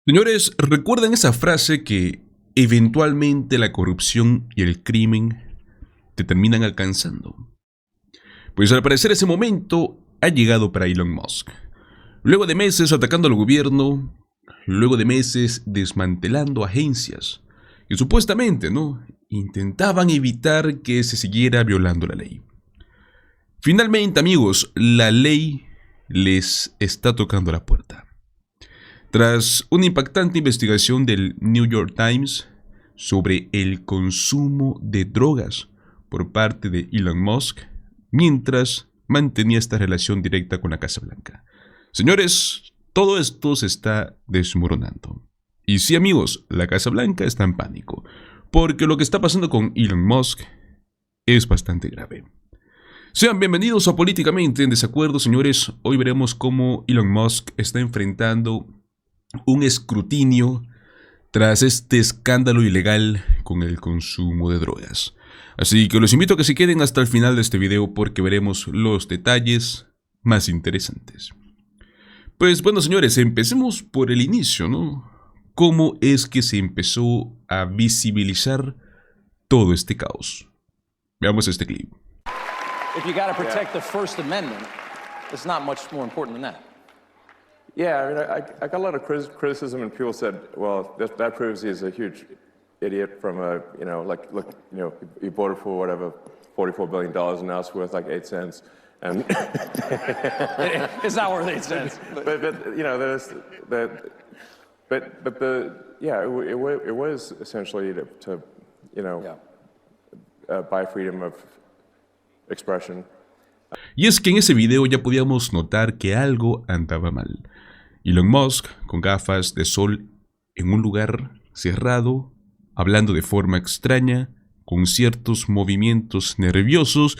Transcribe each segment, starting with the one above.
Señores, ¿recuerdan esa frase que eventualmente la corrupción y el crimen te terminan alcanzando? Pues al parecer ese momento ha llegado para Elon Musk. Luego de meses atacando al gobierno, luego de meses desmantelando agencias que supuestamente, intentaban evitar que se siguiera violando la ley. Finalmente, amigos, la ley les está tocando la puerta. Tras una impactante investigación del New York Times sobre el consumo de drogas por parte de Elon Musk, mientras mantenía esta relación directa con la Casa Blanca. Señores, todo esto se está desmoronando. Y sí, amigos, la Casa Blanca está en pánico, porque lo que está pasando con Elon Musk es bastante grave. Sean bienvenidos a Políticamente en Desacuerdo, señores. Hoy veremos cómo Elon Musk está enfrentando un escrutinio tras este escándalo ilegal con el consumo de drogas. Así que los invito a que se queden hasta el final de este video porque veremos los detalles más interesantes. Pues bueno, señores, empecemos por el inicio, ¿Cómo es que se empezó a visibilizar todo este caos? Veamos este clip. If you got to protect the First Amendment, it's not much more important than that. Yeah, I mean, I got a lot of criticism, and people said, "Well, that proves he's a huge idiot from a, look, he voted for whatever, $44 billion, and now it's worth like 8 cents." And it's not worth 8 cents. It was essentially to buy freedom of expression. Y es que en ese video ya podíamos notar que algo andaba mal. Elon Musk, con gafas de sol, en un lugar cerrado, hablando de forma extraña, con ciertos movimientos nerviosos,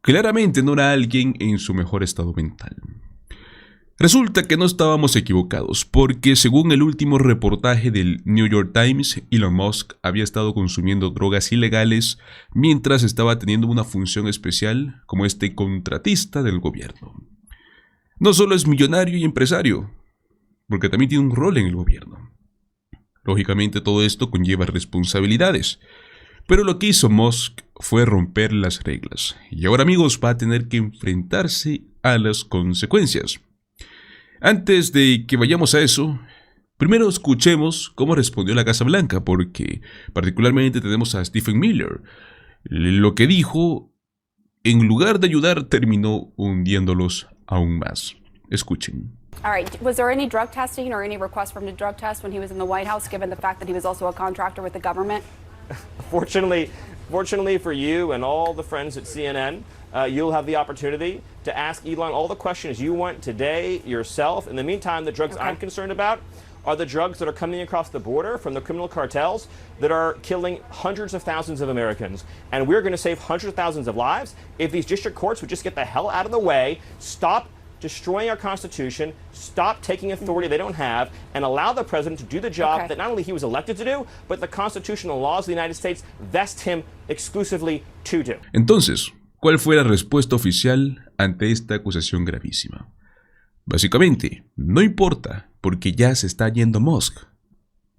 claramente no era alguien en su mejor estado mental. Resulta que no estábamos equivocados, porque según el último reportaje del New York Times, Elon Musk había estado consumiendo drogas ilegales mientras estaba teniendo una función especial como este contratista del gobierno. No solo es millonario y empresario, porque también tiene un rol en el gobierno. Lógicamente todo esto conlleva responsabilidades, pero lo que hizo Musk fue romper las reglas, y ahora, amigos, va a tener que enfrentarse a las consecuencias. Antes de que vayamos a eso, primero escuchemos cómo respondió la Casa Blanca, porque particularmente tenemos a Stephen Miller. Lo que dijo, en lugar de ayudar, terminó hundiéndolos aún más. Escuchen. All right, was there any drug testing or any request for him to drug test when he was in the White House, given the fact that he was also a contractor with the government? Fortunately for you and all the friends at CNN, you'll have the opportunity to ask Elon all the questions you want today yourself. In the meantime, the drugs I'm concerned about are the drugs that are coming across the border from the criminal cartels that are killing hundreds of thousands of Americans. And we're going to save hundreds of thousands of lives if these district courts would just get the hell out of the way, stop destroying our Constitution, stop taking authority they don't have, and allow the president to do the job that not only he was elected to do, but the constitutional laws of the United States vest him exclusively to do. Entonces, ¿cuál fue la respuesta oficial ante esta acusación gravísima? Básicamente, no importa, porque ya se está yendo Musk.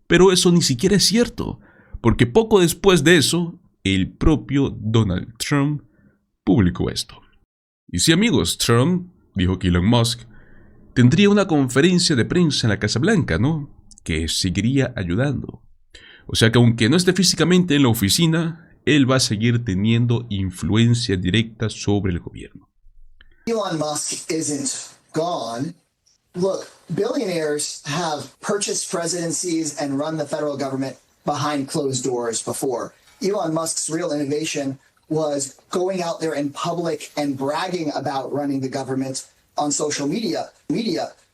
Pero eso ni siquiera es cierto, porque poco después de eso, el propio Donald Trump publicó esto. Y sí, amigos, Trump dijo que Elon Musk tendría una conferencia de prensa en la Casa Blanca, que seguiría ayudando. O sea que aunque no esté físicamente en la oficina, él va a seguir teniendo influencia directa sobre el gobierno. Elon Musk isn't gone. Look, billionaires have purchased presidencies and run the federal government behind closed doors before. Elon Musk's real innovation was going out there in public and bragging about running the government on social media.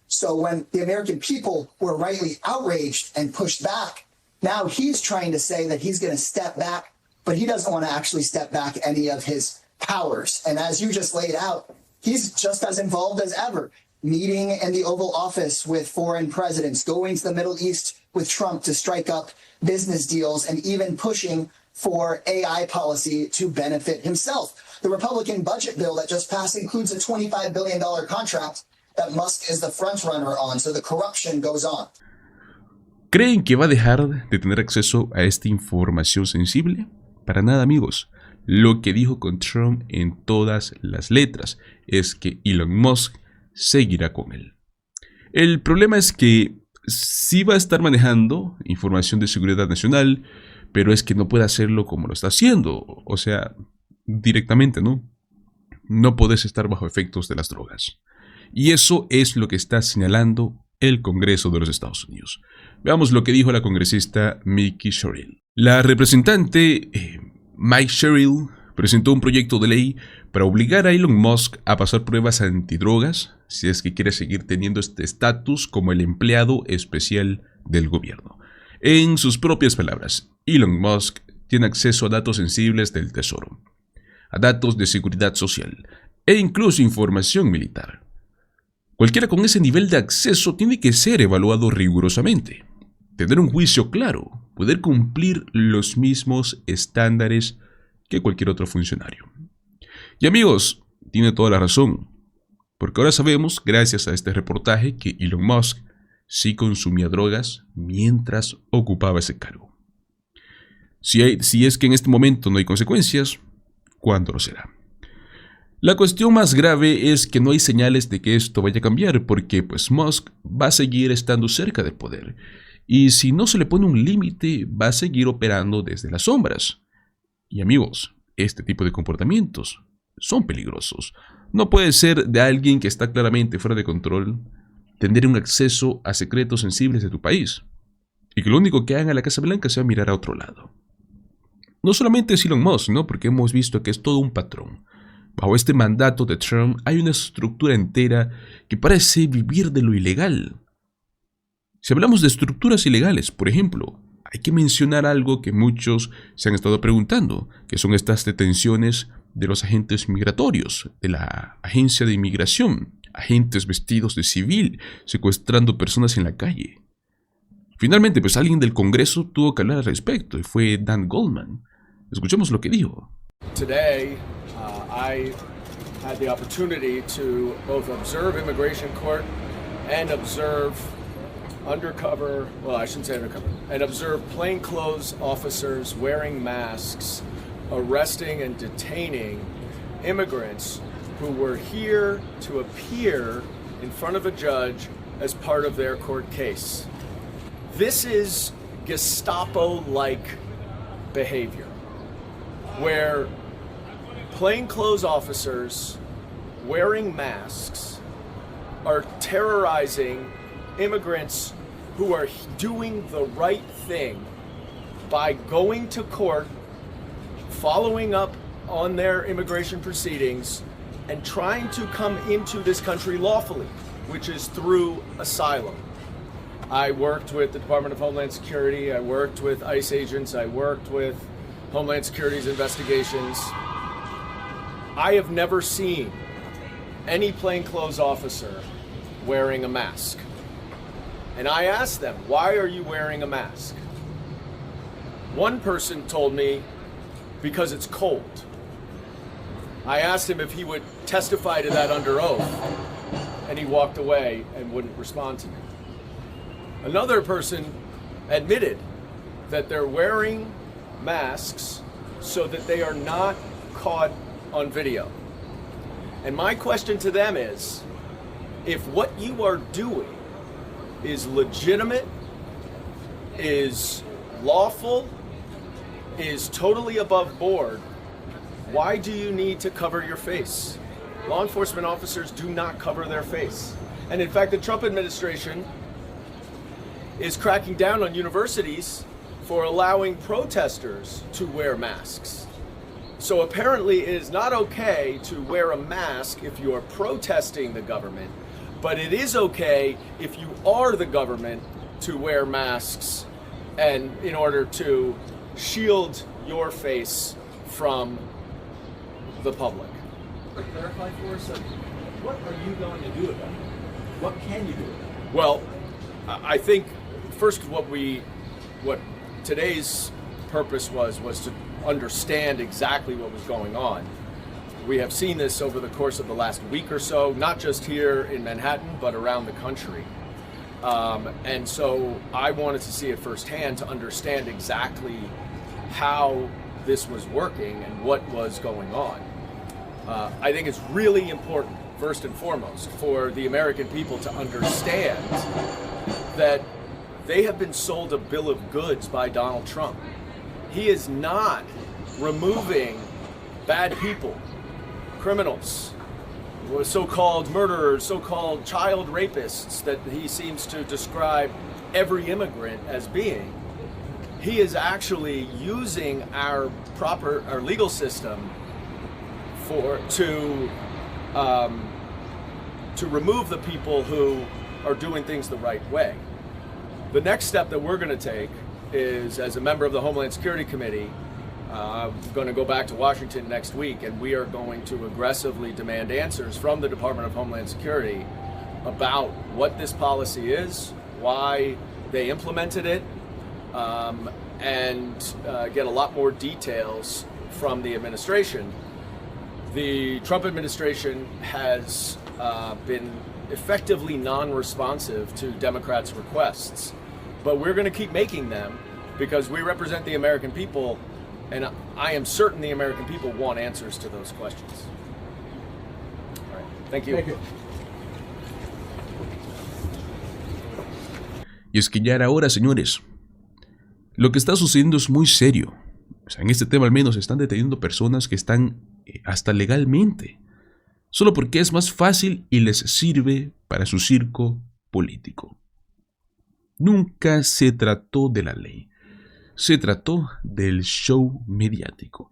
So when the American people were rightly outraged and pushed back, now he's trying to say that he's going to step back, but he doesn't want to actually step back any of his powers. And as you just laid out, he's just as involved as ever, meeting in the Oval Office with foreign presidents, going to the Middle East with Trump to strike up business deals, and even pushing for AI policy to benefit himself. The Republican budget bill that just passed includes a $25 billion contract that Musk is the front runner on, so the corruption goes on. ¿Creen que va a dejar de tener acceso a esta información sensible? Para nada, amigos. Lo que dijo con Trump en todas las letras es que Elon Musk seguirá con él. El problema es que sí va a estar manejando información de seguridad nacional, pero es que no puede hacerlo como lo está haciendo. O sea, directamente, ¿no? No podés estar bajo efectos de las drogas. Y eso es lo que está señalando el Congreso de los Estados Unidos. Veamos lo que dijo la congresista Mickey Sherrill. La representante Mike Sherrill presentó un proyecto de ley para obligar a Elon Musk a pasar pruebas antidrogas si es que quiere seguir teniendo este estatus como el empleado especial del gobierno. En sus propias palabras, Elon Musk tiene acceso a datos sensibles del Tesoro, a datos de seguridad social e incluso información militar. Cualquiera con ese nivel de acceso tiene que ser evaluado rigurosamente, tener un juicio claro, poder cumplir los mismos estándares que cualquier otro funcionario. Y amigos, tiene toda la razón, porque ahora sabemos, gracias a este reportaje, que Elon Musk sí consumía drogas mientras ocupaba ese cargo. Si es que en este momento no hay consecuencias, ¿cuándo lo será? La cuestión más grave es que no hay señales de que esto vaya a cambiar, porque pues Musk va a seguir estando cerca del poder, y si no se le pone un límite, va a seguir operando desde las sombras. Y amigos, este tipo de comportamientos son peligrosos. No puede ser de alguien que está claramente fuera de control tener un acceso a secretos sensibles de tu país, y que lo único que haga la Casa Blanca sea mirar a otro lado. No solamente es Elon Musk, ¿no? Porque hemos visto que es todo un patrón. Bajo este mandato de Trump hay una estructura entera que parece vivir de lo ilegal. Si hablamos de estructuras ilegales, por ejemplo, hay que mencionar algo que muchos se han estado preguntando, que son estas detenciones de los agentes migratorios, de la agencia de inmigración, agentes vestidos de civil, secuestrando personas en la calle. Finalmente, pues alguien del Congreso tuvo que hablar al respecto, y fue Dan Goldman. Escuchemos lo que dijo. Today, I had the opportunity to both observe immigration court and observe undercover, well, I shouldn't say undercover, and observe plainclothes officers wearing masks, arresting and detaining immigrants who were here to appear in front of a judge as part of their court case. This is Gestapo-like behavior, where plainclothes officers wearing masks are terrorizing immigrants who are doing the right thing by going to court, following up on their immigration proceedings, and trying to come into this country lawfully, which is through asylum. I worked with the Department of Homeland Security, I worked with ICE agents, I worked with Homeland Security's investigations. I have never seen any plainclothes officer wearing a mask. And I asked them, why are you wearing a mask? One person told me, because it's cold. I asked him if he would testify to that under oath, and he walked away and wouldn't respond to me. Another person admitted that they're wearing masks so that they are not caught on video. And my question to them is, if what you are doing is legitimate, is lawful, is totally above board, why do you need to cover your face? Law enforcement officers do not cover their face. And in fact, the Trump administration is cracking down on universities for allowing protesters to wear masks. So apparently it is not okay to wear a mask if you are protesting the government, but it is okay if you are the government to wear masks and in order to shield your face from the public. Clarify for us, what are you going to do about it? What can you do about it? Well, I think first what today's purpose was to understand exactly what was going on. We have seen this over the course of the last week or so, not just here in Manhattan, but around the country. And so I wanted to see it firsthand to understand exactly how this was working and what was going on. I think it's really important, first and foremost, for the American people to understand that they have been sold a bill of goods by Donald Trump. He is not removing bad people, criminals, so-called murderers, so-called child rapists that he seems to describe every immigrant as being. He is actually using our legal system to remove the people who are doing things the right way. The next step that we're going to take is, as a member of the Homeland Security Committee, I'm going to go back to Washington next week, and we are going to aggressively demand answers from the Department of Homeland Security about what this policy is, why they implemented it, and get a lot more details from the administration. The Trump administration has been effectively non-responsive to Democrats' requests, but we're going to keep making them because we represent the American people, and I am certain the American people want answers to those questions. All right. Thank you. Thank you. Y es que ya era hora, señores. Lo que está sucediendo es muy serio. O sea, en este tema al menos se están deteniendo personas que están hasta legalmente, solo porque es más fácil y les sirve para su circo político. Nunca se trató de la ley, se trató del show mediático.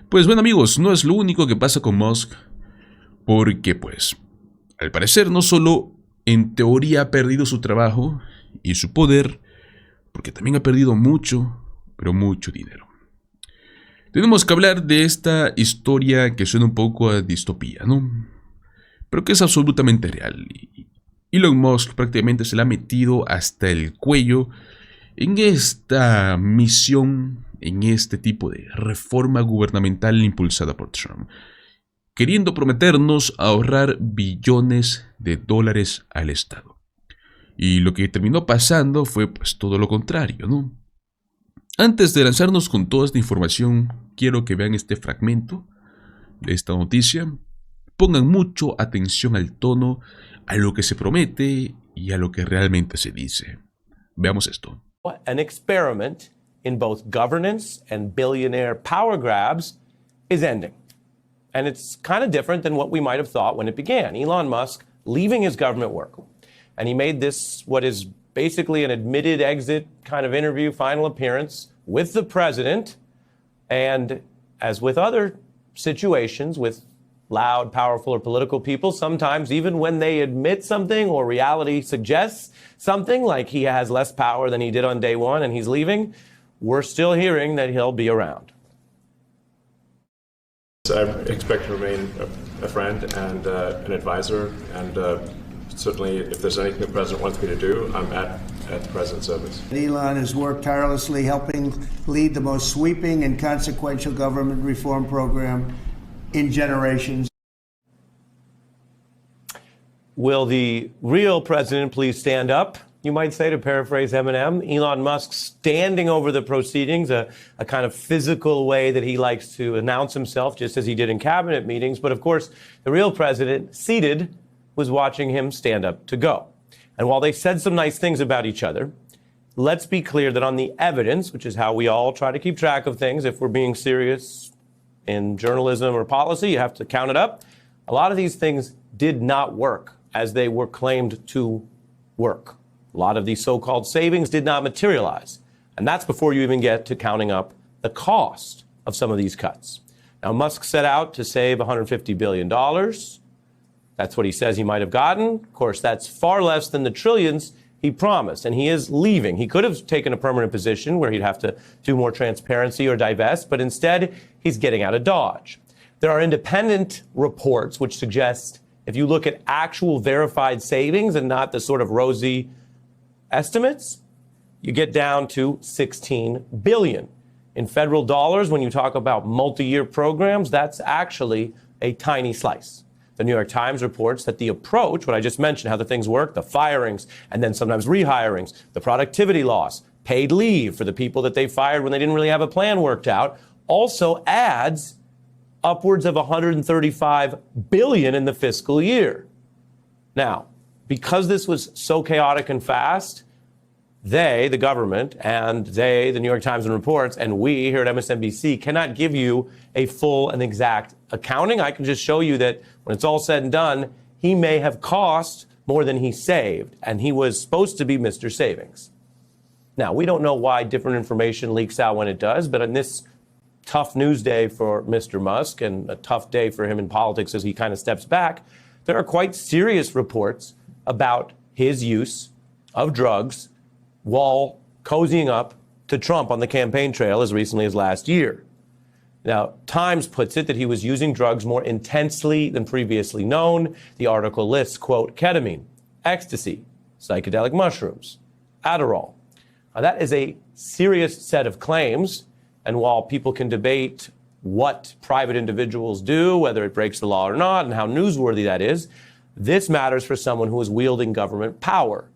Pues bueno, amigos, no es lo único que pasa con Musk, porque pues, al parecer no solo en teoría ha perdido su trabajo y su poder, porque también ha perdido mucho, pero mucho dinero. Tenemos que hablar de esta historia que suena un poco a distopía, ¿no? Pero que es absolutamente real. Y Elon Musk prácticamente se la ha metido hasta el cuello en esta misión, en este tipo de reforma gubernamental impulsada por Trump, queriendo prometernos ahorrar billones de dólares al Estado. Y lo que terminó pasando fue pues todo lo contrario, ¿no? Antes de lanzarnos con toda esta información, quiero que vean este fragmento de esta noticia. Pongan mucho atención al tono, a lo que se promete y a lo que realmente se dice. Veamos esto. An experiment in both governance and billionaire power grabs is ending. And it's kind of different than what we might have thought when it began. Elon Musk leaving his government work. And he made this what is basically an admitted exit kind of interview, final appearance with the president. And as with other situations with loud, powerful, or political people, sometimes even when they admit something or reality suggests something, like he has less power than he did on day one and he's leaving, we're still hearing that he'll be around. I expect to remain a friend and an advisor, and certainly if there's anything the president wants me to do, I'm at the president's service. Elon has worked tirelessly helping lead the most sweeping and consequential government reform program in generations. Will the real president please stand up, you might say, to paraphrase Eminem? Elon Musk standing over the proceedings, a kind of physical way that he likes to announce himself, just as he did in cabinet meetings. But of course, the real president, seated, was watching him stand up to go. And while they said some nice things about each other, let's be clear that on the evidence, which is how we all try to keep track of things if we're being serious in journalism or policy, you have to count it up. A lot of these things did not work as they were claimed to work. A lot of these so-called savings did not materialize. And that's before you even get to counting up the cost of some of these cuts. Now, Musk set out to save $150 billion. That's what he says he might have gotten. Of course, that's far less than the trillions he promised, and he is leaving. He could have taken a permanent position where he'd have to do more transparency or divest, but instead, he's getting out of Dodge. There are independent reports which suggest if you look at actual verified savings and not the sort of rosy estimates, you get down to $16 billion. In federal dollars, when you talk about multi-year programs, that's actually a tiny slice. The New York Times reports that the approach, what I just mentioned, how the things work, the firings and then sometimes rehirings, the productivity loss, paid leave for the people that they fired when they didn't really have a plan worked out, also adds upwards of $135 billion in the fiscal year. Now, because this was so chaotic and fast, they, the government, and they, the New York Times and reports, and we here at MSNBC cannot give you a full and exact accounting. I can just show you that when it's all said and done, he may have cost more than he saved, and he was supposed to be Mr. Savings. Now, we don't know why different information leaks out when it does, but on this tough news day for Mr. Musk and a tough day for him in politics as he kind of steps back, there are quite serious reports about his use of drugs while cozying up to Trump on the campaign trail as recently as last year. Now, Times puts it that he was using drugs more intensely than previously known. The article lists, quote, ketamine, ecstasy, psychedelic mushrooms, Adderall. Now, that is a serious set of claims. And while people can debate what private individuals do, whether it breaks the law or not, and how newsworthy that is, this matters for someone who is wielding government power,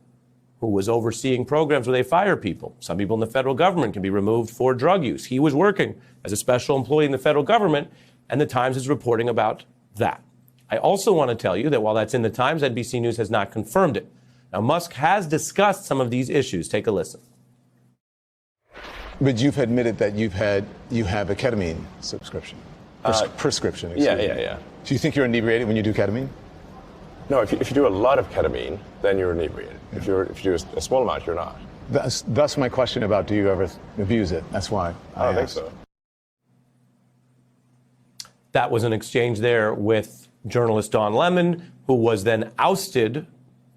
who was overseeing programs where they fire people. Some people in the federal government can be removed for drug use. He was working as a special employee in the federal government, and the Times is reporting about that. I also want to tell you that while that's in the Times, NBC News has not confirmed it. Now, Musk has discussed some of these issues. Take a listen. But you've admitted that you have a ketamine subscription, prescription. Yeah. Do you think you're inebriated when you do ketamine? No, if you do a lot of ketamine, then you're inebriated. Yeah. If you do a small amount, you're not. That's my question about, do you ever abuse it? That's why I don't think so. That was an exchange there with journalist Don Lemon, who was then ousted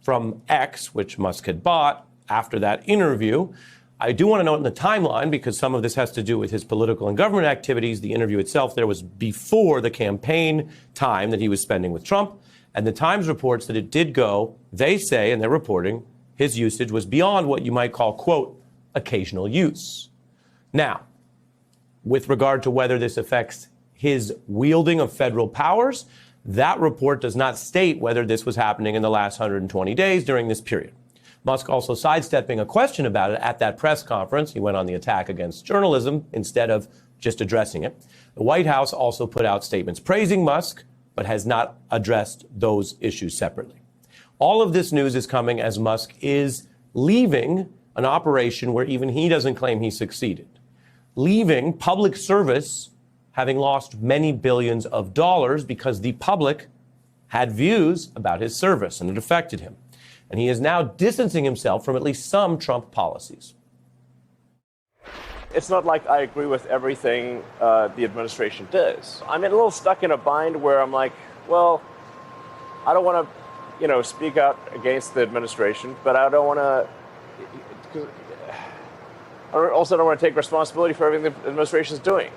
from X, which Musk had bought, after that interview. I do want to note in the timeline, because some of this has to do with his political and government activities, the interview itself there was before the campaign time that he was spending with Trump. And the Times reports that it did go, they say, and they're reporting, his usage was beyond what you might call, quote, occasional use. Now, with regard to whether this affects his wielding of federal powers, that report does not state whether this was happening in the last 120 days during this period. Musk also sidestepping a question about it at that press conference. He went on the attack against journalism instead of just addressing it. The White House also put out statements praising Musk, but has not addressed those issues separately. All of this news is coming as Musk is leaving an operation where even he doesn't claim he succeeded, leaving public service having lost many billions of dollars because the public had views about his service and it affected him. And he is now distancing himself from at least some Trump policies. It's not like I agree with everything the administration does. I'm a little stuck in a bind where I'm like, well, I don't want to, speak out against the administration, but I don't want to. I also don't want to take responsibility for everything the administration is doing.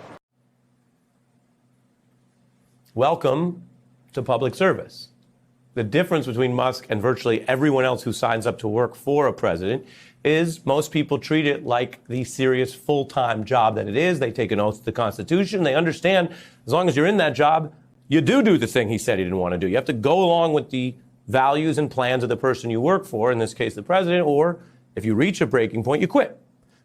Welcome to public service. The difference between Musk and virtually everyone else who signs up to work for a president is most people treat it like the serious full-time job that it is. They take an oath to the Constitution. They understand as long as you're in that job, you do the thing he said he didn't want to do. You have to go along with the values and plans of the person you work for, in this case the president, or if you reach a breaking point, you quit.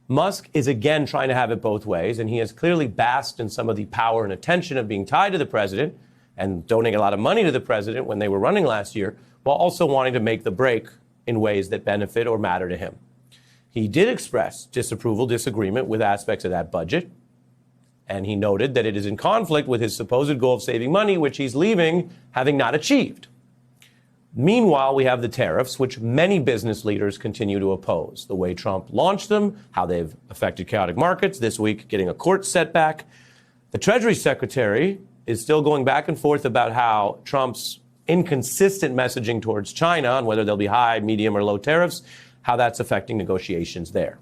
Musk is again trying to have it both ways, and he has clearly basked in some of the power and attention of being tied to the president and donating a lot of money to the president when they were running last year, while also wanting to make the break in ways that benefit or matter to him. He did express disagreement with aspects of that budget, and he noted that it is in conflict with his supposed goal of saving money, which he's leaving having not achieved. Meanwhile, we have the tariffs, which many business leaders continue to oppose. The way Trump launched them, how they've affected chaotic markets, this week getting a court setback. The Treasury Secretary is still going back and forth about how Trump's inconsistent messaging towards China on whether there'll be high, medium, or low tariffs, how that's affecting negotiations there.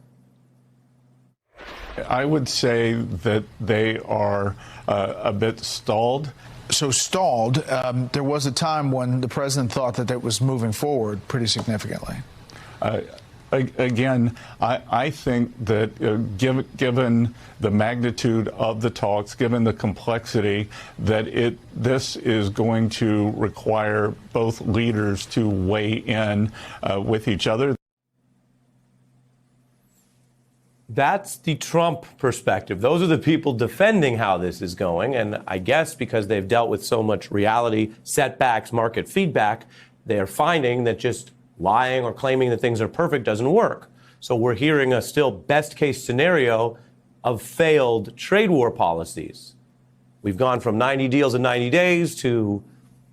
I would say that they are a bit stalled. So stalled, there was a time when the president thought that it was moving forward pretty significantly. Again, I think that given the magnitude of the talks, given the complexity, that this is going to require both leaders to weigh in with each other. That's the Trump perspective. Those are the people defending how this is going. And I guess because they've dealt with so much reality, setbacks, market feedback, they're finding that just lying or claiming that things are perfect doesn't work. So we're hearing a still best case scenario of failed trade war policies. We've gone from 90 deals in 90 days to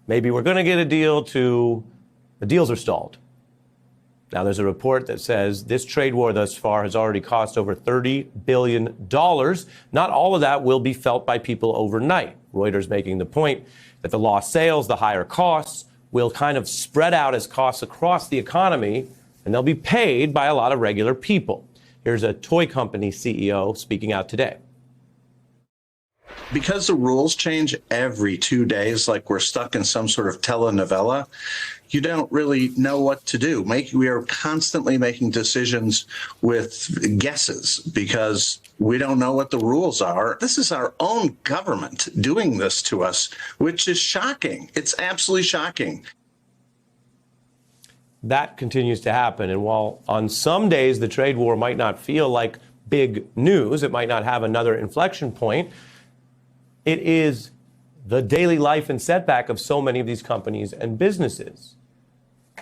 maybe we're going to get a deal to the deals are stalled. Now, there's a report that says this trade war thus far has already cost over $30 billion. Not all of that will be felt by people overnight. Reuters making the point that the lost sales, the higher costs, will kind of spread out as costs across the economy, and they'll be paid by a lot of regular people. Here's a toy company CEO speaking out today. Because the rules change every 2 days, like we're stuck in some sort of telenovela, you don't really know what to do. We are constantly making decisions with guesses because we don't know what the rules are. This is our own government doing this to us, which is shocking. It's absolutely shocking. That continues to happen. And while on some days the trade war might not feel like big news, it might not have another inflection point, it is the daily life and setback of so many of these companies and businesses.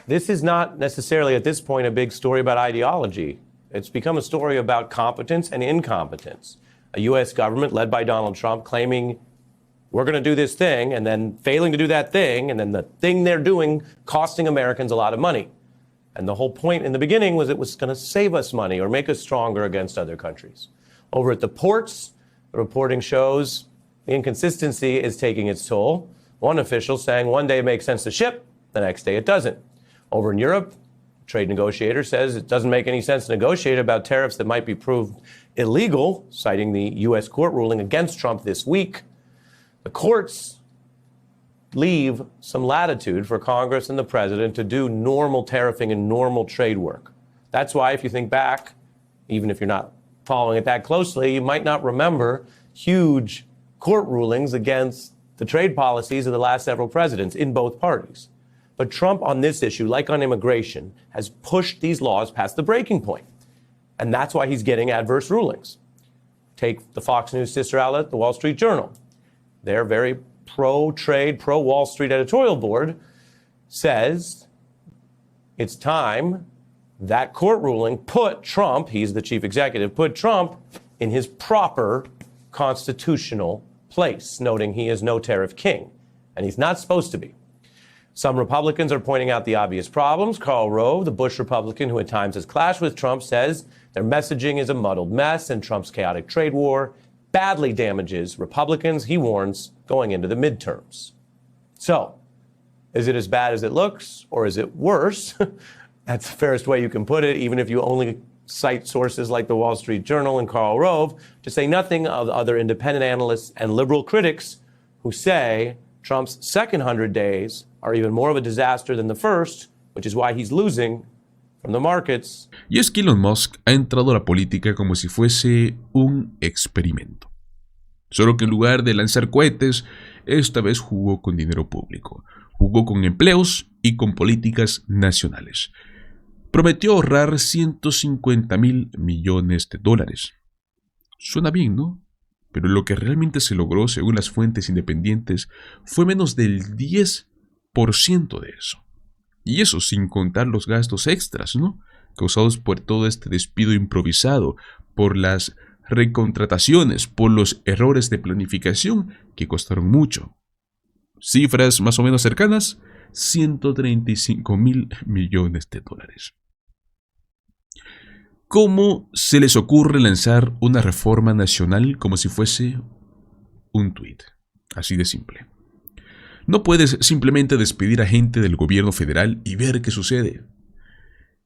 This is not necessarily at this point a big story about ideology. It's become a story about competence and incompetence. A U.S. government led by Donald Trump claiming we're going to do this thing and then failing to do that thing, and then the thing they're doing costing Americans a lot of money. And the whole point in the beginning was it was going to save us money or make us stronger against other countries. Over at the ports, the reporting shows the inconsistency is taking its toll. One official saying one day it makes sense to ship, the next day it doesn't. Over in Europe, a trade negotiator says it doesn't make any sense to negotiate about tariffs that might be proved illegal, citing the U.S. court ruling against Trump this week. The courts leave some latitude for Congress and the president to do normal tariffing and normal trade work. That's why, if you think back, even if you're not following it that closely, you might not remember huge court rulings against the trade policies of the last several presidents in both parties. But Trump on this issue, like on immigration, has pushed these laws past the breaking point. And that's why he's getting adverse rulings. Take the Fox News sister outlet, the Wall Street Journal. Their very pro-trade, pro-Wall Street editorial board says it's time that court ruling put Trump, he's the chief executive, put Trump in his proper constitutional place, noting he is no tariff king, and he's not supposed to be. Some Republicans are pointing out the obvious problems. Karl Rove, the Bush Republican who at times has clashed with Trump, says their messaging is a muddled mess and Trump's chaotic trade war badly damages Republicans, he warns, going into the midterms. So, is it as bad as it looks, or is it worse? That's the fairest way you can put it, even if you only cite sources like the Wall Street Journal and Karl Rove, to say nothing of other independent analysts and liberal critics who say Trump's second 100 days are even more of a disaster than the first, which is why he's losing from the markets. Y es que Elon Musk ha entrado a la política como si fuese un experimento. Solo que en lugar de lanzar cohetes, esta vez jugó con dinero público, jugó con empleos y con políticas nacionales. Prometió ahorrar 150,000 millones de dólares. Suena bien, ¿no? Pero lo que realmente se logró, según las fuentes independientes, fue menos del 10% de eso. Y eso sin contar los gastos extras, ¿no? Causados por todo este despido improvisado, por las recontrataciones, por los errores de planificación que costaron mucho. Cifras más o menos cercanas, 135,000 millones de dólares. ¿Cómo se les ocurre lanzar una reforma nacional como si fuese un tuit? Así de simple. No puedes simplemente despedir a gente del gobierno federal y ver qué sucede.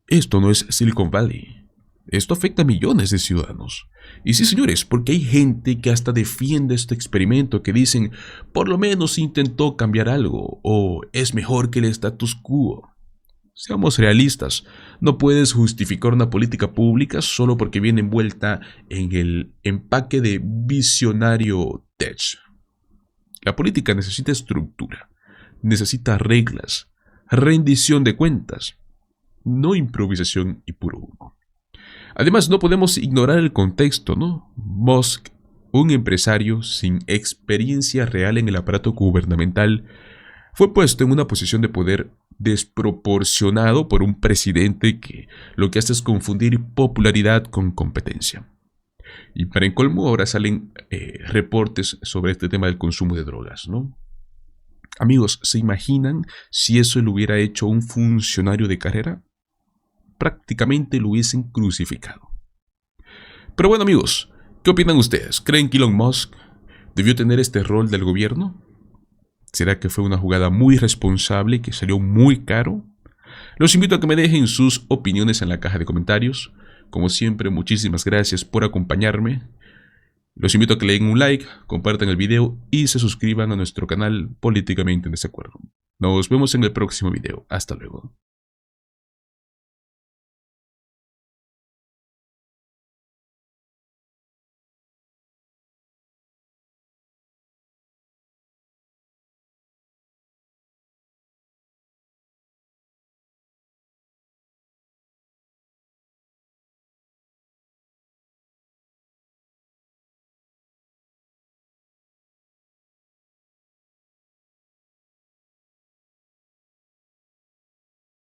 Esto no es Silicon Valley. Esto afecta a millones de ciudadanos. Y sí, señores, porque hay gente que hasta defiende este experimento, que dicen, por lo menos intentó cambiar algo, o es mejor que el status quo. Seamos realistas, no puedes justificar una política pública solo porque viene envuelta en el empaque de visionario tech. La política necesita estructura, necesita reglas, rendición de cuentas, no improvisación y puro humo. Además, no podemos ignorar el contexto, ¿no? Musk, un empresario sin experiencia real en el aparato gubernamental, fue puesto en una posición de poder desproporcionado por un presidente que lo que hace es confundir popularidad con competencia. Y para en colmo ahora salen reportes sobre este tema del consumo de drogas, ¿no? Amigos, ¿se imaginan si eso lo hubiera hecho un funcionario de carrera? Prácticamente lo hubiesen crucificado. Pero bueno, amigos, ¿qué opinan ustedes? ¿Creen que Elon Musk debió tener este rol del gobierno? ¿Será que fue una jugada muy responsable y que salió muy caro? Los invito a que me dejen sus opiniones en la caja de comentarios. Como siempre, muchísimas gracias por acompañarme. Los invito a que le den un like, compartan el video y se suscriban a nuestro canal Políticamente en Desacuerdo. Nos vemos en el próximo video. Hasta luego.